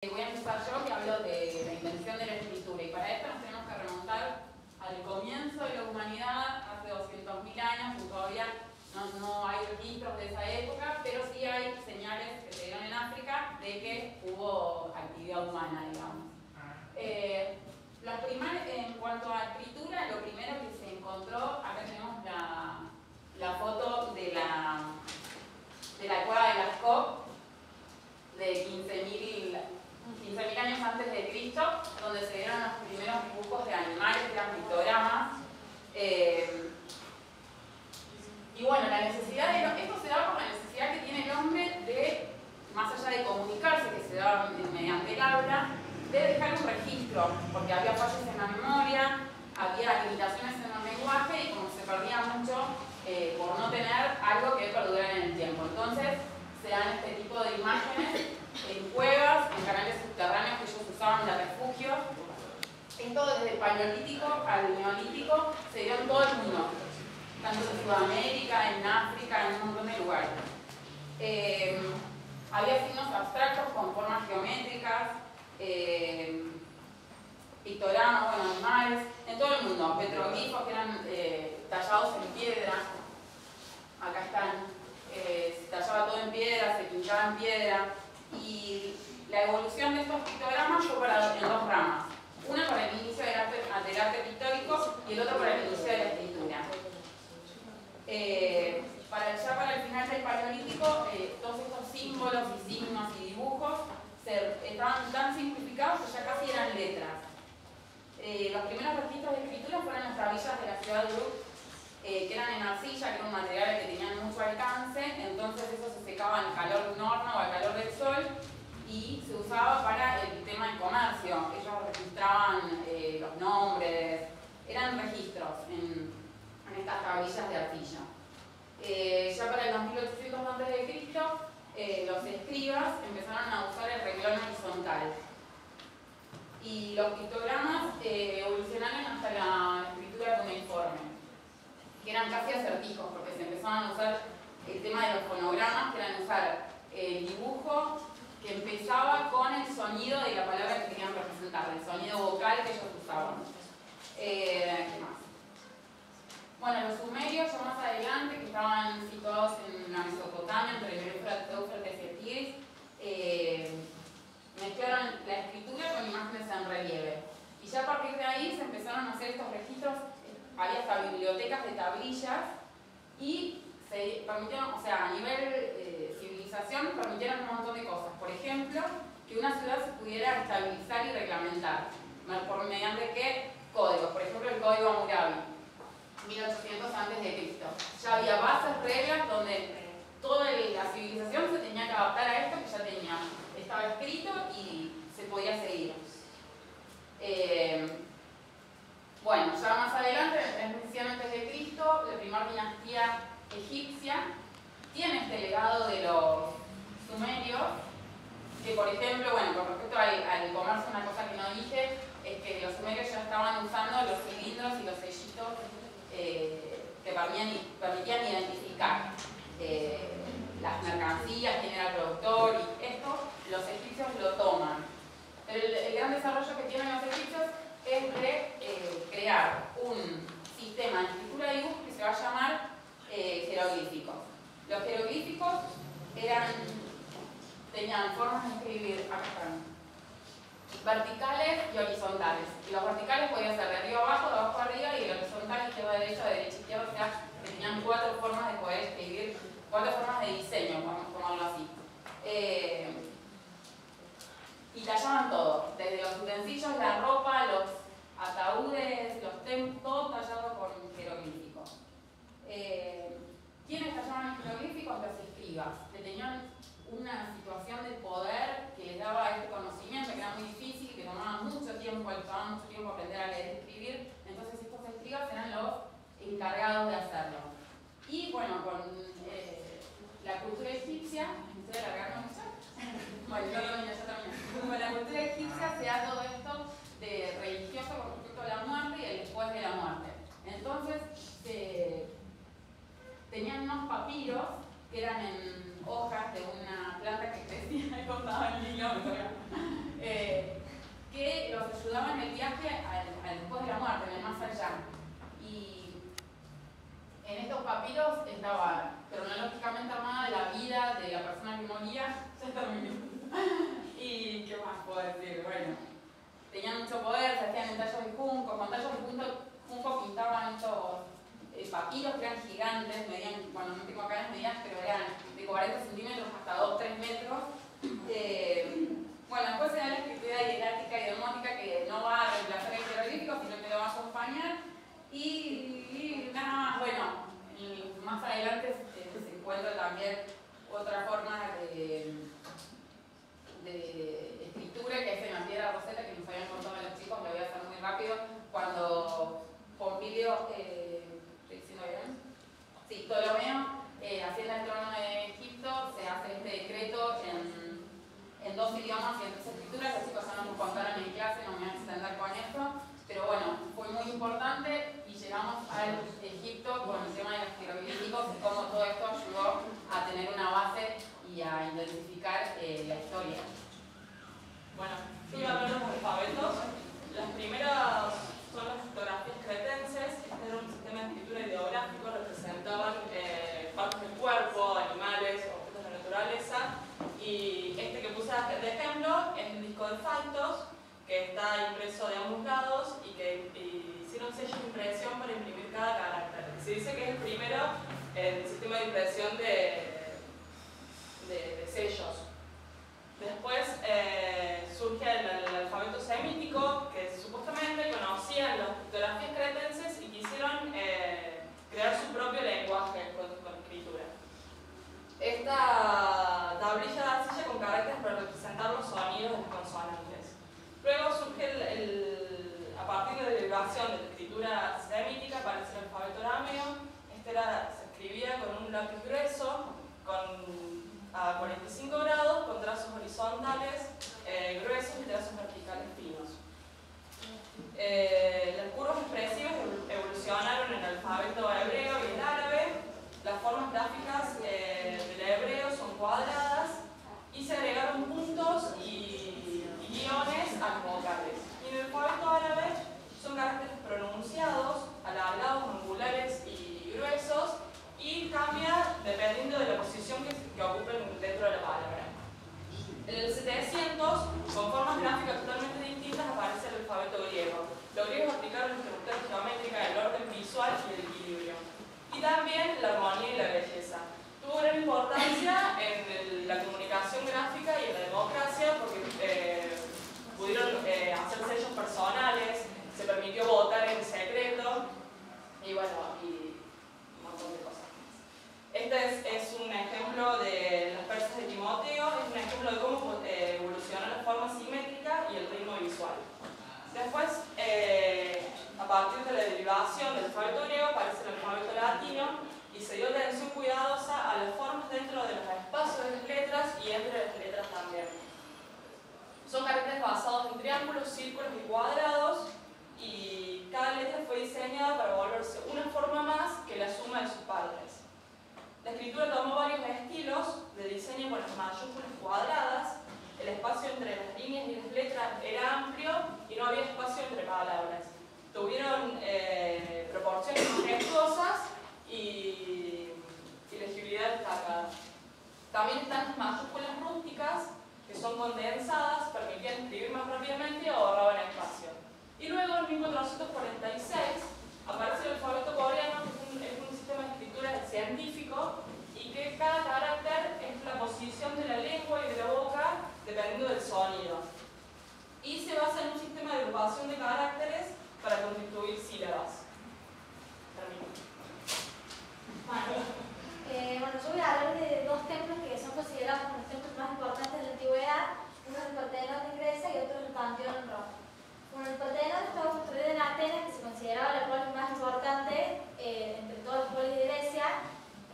Voy a empezar yo, que hablo de la invención de la escritura, y para esto nos tenemos que remontar al comienzo de la humanidad, hace 200.000 años, y todavía no hay registros de esa época, pero sí hay señales que se dieron en África de que hubo actividad humana, digamos. En cuanto a escritura, lo primero que se encontró, acá tenemos la foto de la cueva de Lascaux, de 15.000 años antes de Cristo, donde se dieron los primeros dibujos de animales, que eran pictogramas. Y bueno, la necesidad esto se da por la necesidad que tiene el hombre de, más allá de comunicarse, que se da mediante el habla, de dejar un registro, porque había fallos en la memoria, había limitaciones en el lenguaje y como se perdía mucho por no tener algo que perdurara en el tiempo. Entonces se dan este tipo de imágenes en cuevas, en canales subterráneos que ellos usaban de refugio. Esto desde el paleolítico al neolítico se dio en todo el mundo, tanto en Sudamérica, en África, en un montón de lugares. Había signos abstractos con formas geométricas, pictogramas, bueno, animales, en todo el mundo, petroglifos que eran tallados en piedra. Acá están, se tallaba todo en piedra, se pintaba en piedra. Y la evolución de estos pictogramas fue en dos ramas. Una para el inicio del arte pictórico y el otro para el inicio de la escritura. Ya para el final del paleolítico, todos estos símbolos y signos y dibujos estaban tan simplificados que ya casi eran letras. Los primeros registros de escritura fueron las tablillas de la ciudad de Uruk, que eran en arcilla, que era un material que tenían mucho alcance, entonces eso se secaba al calor de un horno o al calor del sol y se usaba para el tema del comercio. Ellos registraban los nombres, eran registros en estas tablillas de arcilla. Ya para el 2800 a.C., los escribas empezaron a usar el renglón horizontal. Y los pictogramas evolucionaron hasta la escritura cuneiforme, que eran casi acertijos, porque se empezaban a usar el tema de los fonogramas, que eran usar el dibujo que empezaba con el sonido de la palabra que querían representar, el sonido vocal que ellos usaban. ¿Qué más? Bueno, los sumerios, ya más adelante, que estaban situados en la Mesopotamia, entre el Éufrates y el Tigris, mezclaron la escritura con imágenes en relieve. Y ya a partir de ahí se empezaron a hacer estos registros. Había hasta bibliotecas de tablillas y se permitieron, o sea, a nivel civilización, permitieron un montón de cosas. Por ejemplo, que una ciudad se pudiera estabilizar y reglamentar. ¿Por mediante qué códigos? Por ejemplo, el código Hammurabi, 1800 a.C. Ya había bases, reglas, donde toda la civilización se tenía que adaptar a esto que ya estaba escrito y se podía seguir. Bueno, ya más adelante, en el 3100 a.C., la primera dinastía egipcia tiene este legado de los sumerios, que por ejemplo, bueno, con respecto al comercio, una cosa que no dije, es que los sumerios ya estaban usando los cilindros y los sellitos que permitían identificar las mercancías, quién era el productor, y esto los egipcios lo toman. Pero el gran desarrollo que tienen los egipcios es de crear un sistema de escritura de dibujo que se va a llamar jeroglíficos. Los jeroglíficos tenían formas de escribir, acá están, verticales y horizontales. Y los verticales podían ser de arriba a abajo, de abajo a arriba, y el horizontal izquierda a derecha, de derecha a izquierda, o sea, que tenían 4 formas de poder escribir, 4 formas de diseño, vamos a tomarlo así. Y tallaban todo, desde los utensilios, la ropa, los ataúdes, los templos, todo tallado con jeroglíficos. ¿Quiénes tallaban en jeroglíficos? Los escribas, que tenían una situación de poder que les daba este conocimiento, que era muy difícil, que tomaba mucho tiempo, aprender a leer y escribir. Entonces estos escribas eran los encargados de hacerlo. Y bueno, con la cultura egipcia, ¿me estoy alargando mucho? Bueno, yo también. Con la cultura egipcia se da todo esto de religioso con respecto a la muerte y el después de la muerte. Entonces, tenían unos papiros que eran en hojas de una planta que crecía y cortaba el hilo, estaba cronológicamente armada de la vida de la persona que moría. Ya terminé. ¿Y qué más puedo decir? Bueno, tenían mucho poder, se hacían en tallos de junco. Con tallos de junco pintaban estos papiros que eran gigantes, medían, bueno, no tengo acá las medidas, pero eran de 40 centímetros hasta 2-3 metros. Bueno, después se da la escritura didáctica y domótica, que no va a reemplazar el jeroglífico, sino que lo va a acompañar. Y nada más, bueno, más adelante se encuentra también otra forma de escritura, que es en la piedra roseta, que nos habían contado los chicos, lo voy a hacer muy rápido. Cuando Pompidio, ¿estoy diciendo bien? Sí, Ptolomeo asciende al trono de Egipto, se hace este decreto en 2 idiomas y en 3 escrituras. Los chicos ya nos contaron en clase, no me voy a extender con esto, pero bueno, fue muy importante y llegamos al Egipto con el tema de los jeroglíficos y cómo todo esto ayudó a tener una base y a identificar la historia. Bueno, voy a hablar de los alfabetos. Las primeras son las fotografías cretenses. Este era un sistema de escritura ideográfico, representaban partes del cuerpo, animales, objetos de la naturaleza. Y este que puse de ejemplo es el disco de Fastos, que está impreso de ambos lados y que hicieron sellos de impresión para imprimir cada carácter. Se dice que es el primero en el sistema de impresión de sellos. Después surge el alfabeto semítico, que supuestamente conocían las fotografías cretenses y quisieron crear su propio lenguaje con escritura. Esta tablilla de arcilla con caracteres para representar los sonidos de las consonantes. Luego surge a partir de la derivación de la escritura semítica aparece el alfabeto arameo. Se escribía con un lápiz grueso, a 45 grados, con trazos horizontales gruesos y trazos verticales finos. Las curvas expresivas evolucionaron en el alfabeto hebreo y el árabe. Las formas gráficas del hebreo son cuadradas y se agregaron puntos y guiones a los vocales. Y en el alfabeto árabe son caracteres pronunciados, alargados, angulares y gruesos, y cambia dependiendo de la posición que ocupen dentro de la palabra. En el 700, con formas gráficas totalmente distintas, aparece el alfabeto griego. Los griegos aplicaron la estructura geométrica, el orden visual y el equilibrio. Y también la armonía y la belleza. Tuvo gran importancia en la comunicación gráfica y en la democracia porque pudieron hacer sellos personales, se permitió votar en secreto y bueno, y un montón de cosas más. Este es un ejemplo de las persas de Timoteo, es un ejemplo de cómo evoluciona la forma simétrica y el ritmo visual. Después, a partir de la derivación del alfabeto griego, aparece el alfabeto latino y se dio atención cuidadosa a las formas dentro de los espacios de las letras y entre las letras también. Son caracteres basados en triángulos, círculos y cuadrados, y cada letra fue diseñada para volverse una forma más que la suma de sus partes. La escritura tomó varios estilos de diseño con las mayúsculas cuadradas. El espacio entre las líneas y las letras era amplio y no había espacio entre palabras. Tuvieron proporciones majestuosas y legibilidad destacada. También están las mayúsculas rústicas, que son condensadas, permitían escribir más rápidamente y ahorraban espacio. Y luego, en 1446, aparece el alfabeto coreano, que es un sistema de escritura científico y que cada carácter es la posición de la lengua y de la boca dependiendo del sonido. Y se basa en un sistema de agrupación de caracteres para constituir sílabas. Termino. Bueno, yo voy a hablar de dos templos que son considerados como los templos más importantes de la antigüedad. Uno es el Partenón en Grecia y otro es el Panteón en Roma. Bueno, el Partenón estaba construido en Atenas, que se consideraba la polis más importante entre todas las polis de Grecia.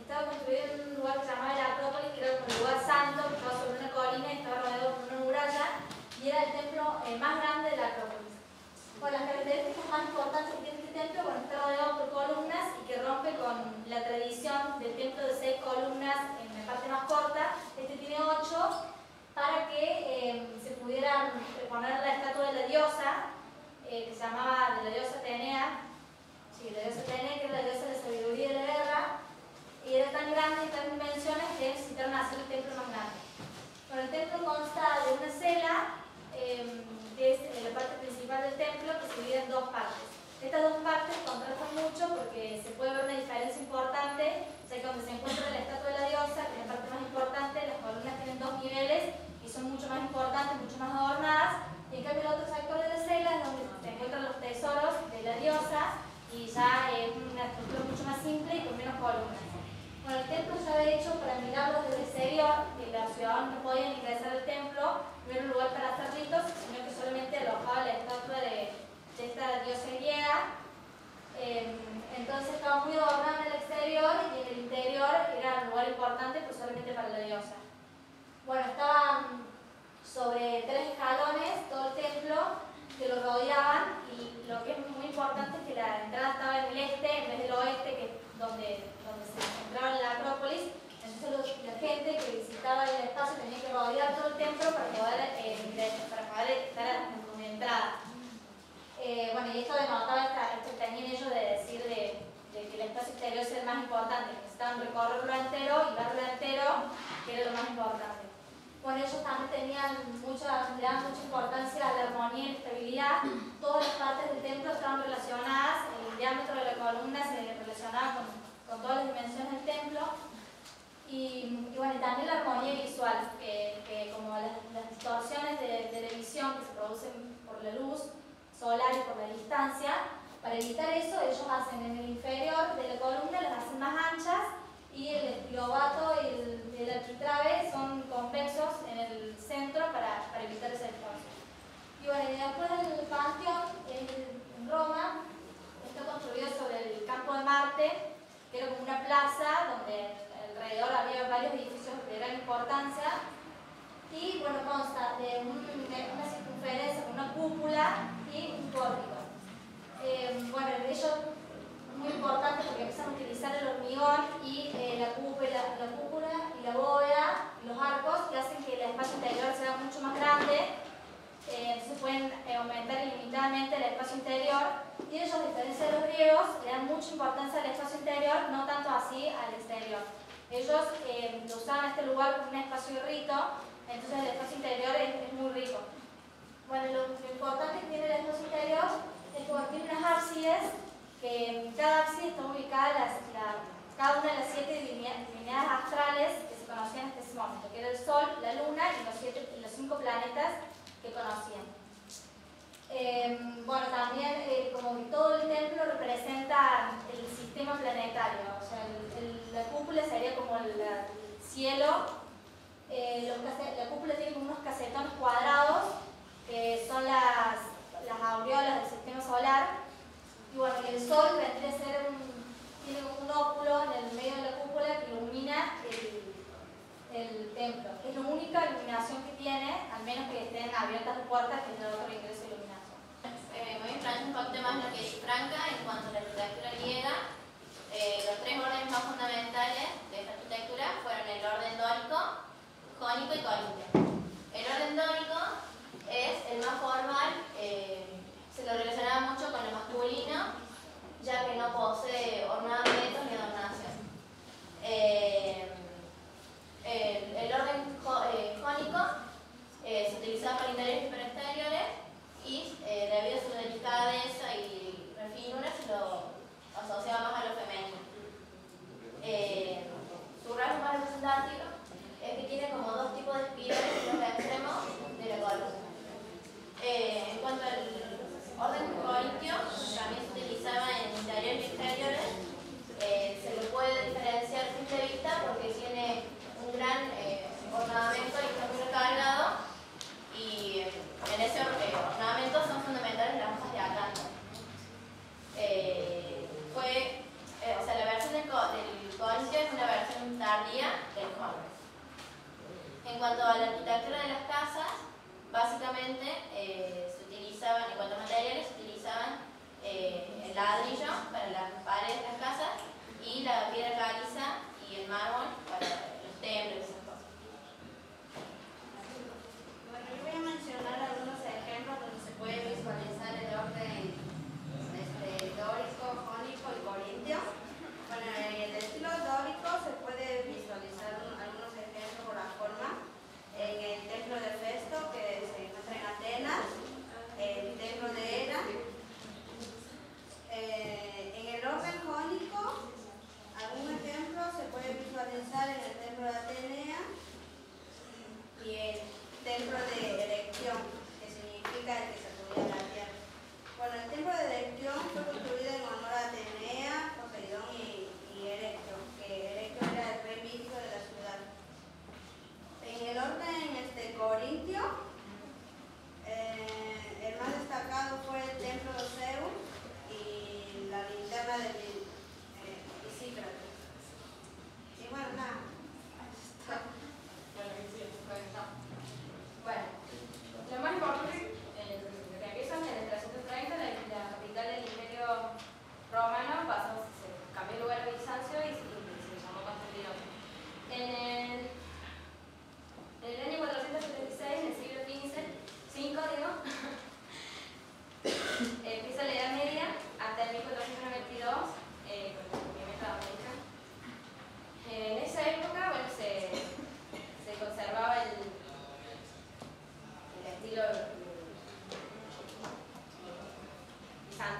Estaba construido en un lugar que se llamaba la Acrópolis, que era como el lugar santo, que estaba sobre una colina y estaba rodeado por una muralla, y era el templo más grande de la Acrópolis. Bueno, las características más importantes que tiene este templo, bueno, está rodeado por columnas y que rompe con la tradición del templo de 6 columnas en la parte más corta. Este tiene 8 para que se pudieran poner la estatua de la diosa, que se llamaba de la diosa Atenea, sí, la diosa Atenea, que es la diosa de la sabiduría y de la guerra. y era tan grande y tan dimensiones que necesitaron hacer el templo más grande. Bueno, el templo consta de una cela, que es la parte principal del templo, que se divide en dos partes. Estas dos partes contrastan mucho porque se puede ver una diferencia importante, o sea que donde se encuentra la estatua de la diosa, que es la parte más importante, las columnas tienen dos niveles y son mucho más importantes, mucho más adornadas, y en cambio el otro sector de la cela es donde se encuentran los tesoros de la diosa y ya es una estructura mucho más simple y con menos columnas. Bueno, el templo estaba hecho para mirarlo desde el exterior, que los ciudadanos no podían ingresar al templo, no era un lugar para hacer ritos, sino que solamente alojaba la estatua de esta diosa griega. Entonces estaba muy adornada en el exterior y en el interior era un lugar importante, pues solamente para la diosa. Bueno, estaba sobre 3 escalones todo el templo que lo rodeaban, y lo que es muy importante es que la entrada estaba en el este en vez del oeste, que es donde se encontraba en la Acrópolis. Entonces la gente que visitaba el espacio tenía que rodear todo el templo para poder estar en la entrada. Bueno, y esto denotaba esto que tenían ellos de decir de que el espacio exterior es el más importante, que necesitaban recorrerlo entero y verlo entero, que era lo más importante. Bueno, ellos también le daban mucha importancia a la armonía y la estabilidad. Todas las partes del templo estaban relacionadas, el diámetro de la columna se relacionaba con todas las dimensiones del templo. Y bueno, también la armonía visual, que como las distorsiones de la visión que se producen por la luz solar y por la distancia, para evitar eso ellos hacen en el inferior de la columna, las hacen más anchas, y el espilobato y el arquitrabe son convexos en el centro para evitar esa distorsión. Y bueno, después del Panteón en Roma está construido sobre el campo de Marte, que era como una plaza donde alrededor había varios edificios de gran importancia, y bueno, consta de una circunferencia con una cúpula y un pórtico. Bueno, ellos muy importante porque empiezan a utilizar el hormigón y la cúpula y la bóveda y los arcos, que hacen que el espacio interior sea mucho más grande. Entonces pueden aumentar ilimitadamente el espacio interior, y ellos, a diferencia de los griegos, le dan mucha importancia al espacio interior, no tanto así al exterior. Ellos usaban este lugar como un espacio rito, entonces el espacio interior es muy rico. Bueno, lo importante que tiene el espacio interior es que tiene unas ábsides, que en cada ábside está ubicada cada una de las 7 divinidades astrales que se conocían hasta ese momento, que era el Sol, la Luna y los 5 planetas que conocían. Bueno, también como que todo el templo representa el sistema planetario, o sea, la cúpula sería como el cielo, la cúpula tiene como unos casetones cuadrados, que son las aureolas del sistema solar. Y bueno, el sol vendría a ser tiene un óculo en el medio de la cúpula que ilumina el templo. Es la única iluminación que tiene, al menos que estén abiertas las puertas, que es el otro ingreso de iluminación. Voy a entrar un poquito más en lo que dice Franca en cuanto a la arquitectura griega. Los 3 órdenes más fundamentales de esta arquitectura fueron el orden dórico, jónico y corintio. El orden dórico es el más formal, se lo relacionaba mucho con lo masculino, ya que no posee ornamentos ni adornación. El orden jónico se utilizaba para interiores y para exteriores, y debido a su delicadeza y refinura se lo asociaba más a lo femenino. Su rasgo más representativo es que tiene como 2 tipos de espirales en los extremos de la columna.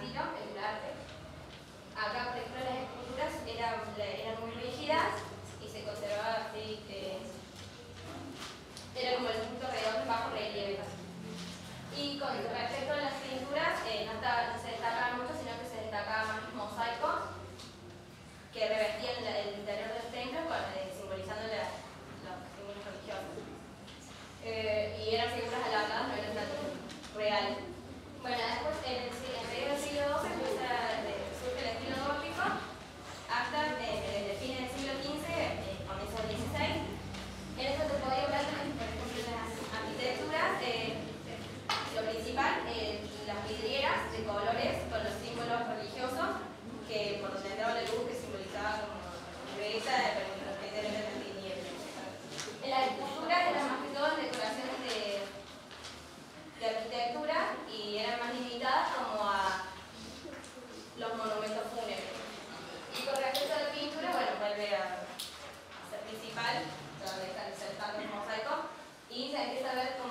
estilo, el arte. Acá, por ejemplo, las esculturas eran muy rígidas y se conservaba así, era como el punto redondo en bajo relieve. Y con respecto a las pinturas, no se destacaban mucho, sino que se destacaba más los mosaicos que revestían el interior del templo, simbolizando los símbolos religiosos. Y eran figuras alargadas, no eran tan reales. Bueno, después, en el siglo XII surge el estilo gótico, hasta el fin del siglo XV, comienzo del XVI. En esto te podía hablar también, por ejemplo, las arquitecturas. Lo principal, las vidrieras de colores con los símbolos religiosos, que por donde entraba la luz, que simbolizaba como pureza, pero los que eran las tinieblas. En las esculturas eran más que todo decoraciones de arquitectura y eran más limitadas como a los monumentos fúnebres. Y con respecto a la pintura, bueno, vuelve a ser principal, donde deja de ser tanto el mosaico, y se empieza a ver como